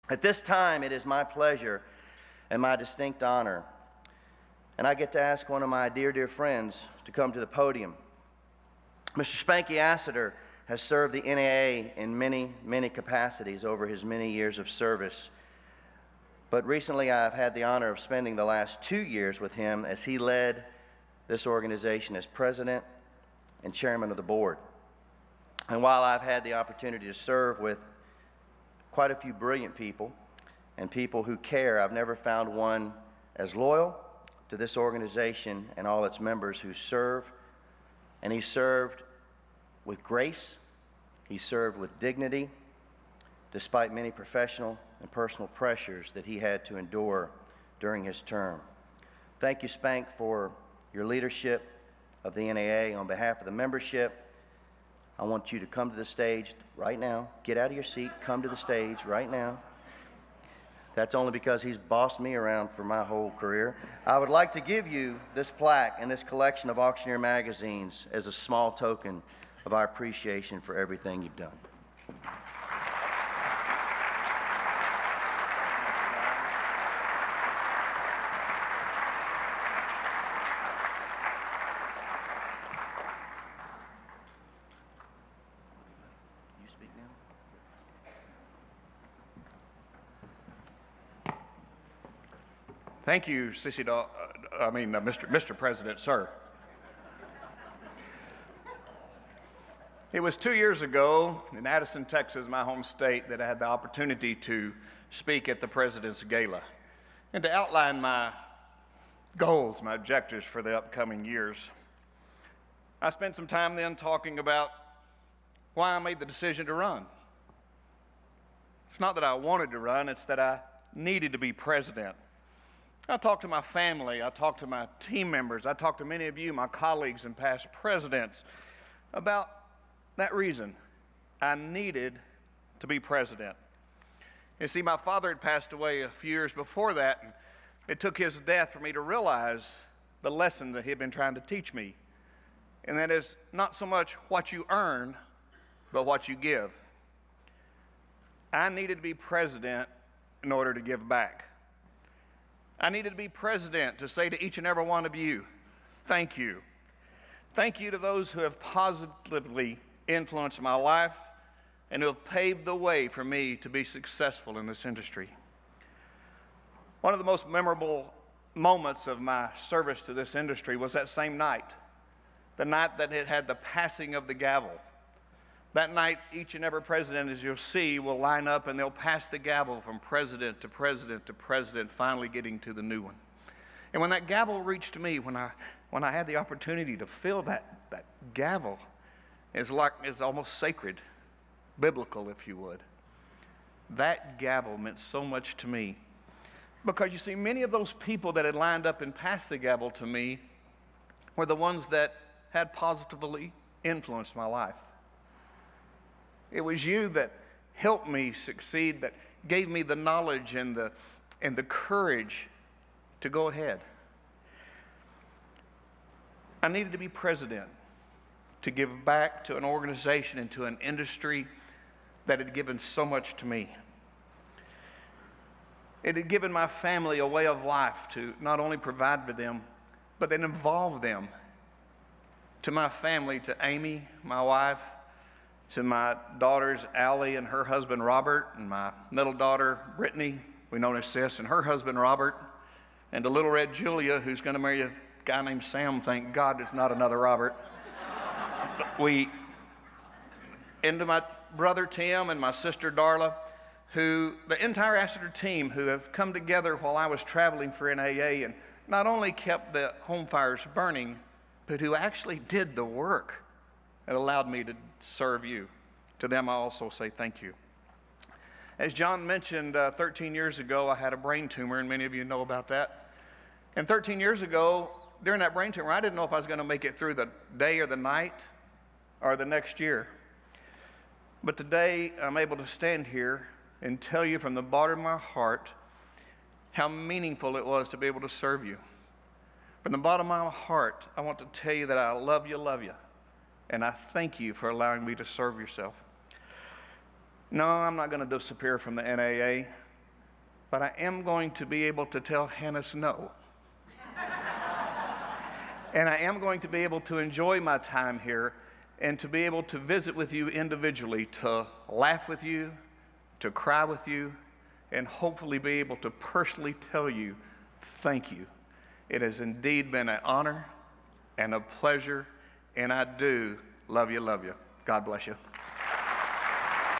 At this time, it is my pleasure and my distinct honor, and I get to ask one of my dear, dear friends to come to the podium. Mr. Spanky Assiter has served the NAA in many, many capacities over his many years of service. But recently I've had the honor of spending the last 2 years with him as he led this organization as president and chairman of the board. And while I've had the opportunity to serve with quite a few brilliant people and people who care, I've never found one as loyal to this organization and all its members who serve. And he served with grace, he served with dignity, despite many professional and personal pressures that he had to endure during his term. Thank you, Spank, for your leadership of the NAA. On behalf of the membership, I want you to come to the stage right now. Get out of your seat, come to the stage right now. That's only because he's bossed me around for my whole career. I would like to give you this plaque and this collection of Auctioneer magazines as a small token of our appreciation for everything you've done. You speak now. Thank you, Mr. President, sir. It was 2 years ago in Addison, Texas, my home state, that I had the opportunity to speak at the President's Gala and to outline my goals, my objectives for the upcoming years. I spent some time then talking about why I made the decision to run. It's not that I wanted to run, it's that I needed to be president. I talked to my family, I talked to my team members, I talked to many of you, my colleagues and past presidents, about that reason. I needed to be president. You see, my father had passed away a few years before that, and it took his death for me to realize the lesson that he had been trying to teach me. And that is not so much what you earn, but what you give. I needed to be president in order to give back. I needed to be president to say to each and every one of you, thank you. Thank you to those who have positively influenced my life and who have paved the way for me to be successful in this industry. One of the most memorable moments of my service to this industry was that same night, the night that it had the passing of the gavel. That night, each and every president, as you'll see, will line up and they'll pass the gavel from president to president to president, finally getting to the new one. And when that gavel reached me, when I had the opportunity to feel that gavel, it's almost sacred, biblical, if you would. That gavel meant so much to me. Because you see, many of those people that had lined up and passed the gavel to me were the ones that had positively influenced my life. It was you that helped me succeed, that gave me the knowledge and the courage to go ahead. I needed to be president to give back to an organization and to an industry that had given so much to me. It had given my family a way of life to not only provide for them, but then involve them. To my family, to Amy, my wife, to my daughters, Allie and her husband, Robert, and my middle daughter, Brittany, we know as Sis, and her husband, Robert, and to little red Julia, who's going to marry a guy named Sam. Thank God it's not another Robert. And to my brother, Tim, and my sister, Darla, the entire Assiter team who have come together while I was traveling for NAA and not only kept the home fires burning, but who actually did the work that allowed me to serve you. To them, I also say thank you. As John mentioned, 13 years ago, I had a brain tumor, and many of you know about that. And 13 years ago, during that brain tumor, I didn't know if I was going to make it through the day or the night or the next year. But today, I'm able to stand here and tell you from the bottom of my heart how meaningful it was to be able to serve you. From the bottom of my heart, I want to tell you that I love you, and I thank you for allowing me to serve yourself. No, I'm not going to disappear from the NAA. but I am going to be able to tell Hannes no. And I am going to be able to enjoy my time here and to be able to visit with you individually, to laugh with you, to cry with you, and hopefully be able to personally tell you thank you. It has indeed been an honor and a pleasure, and I do love you, love you. God bless you.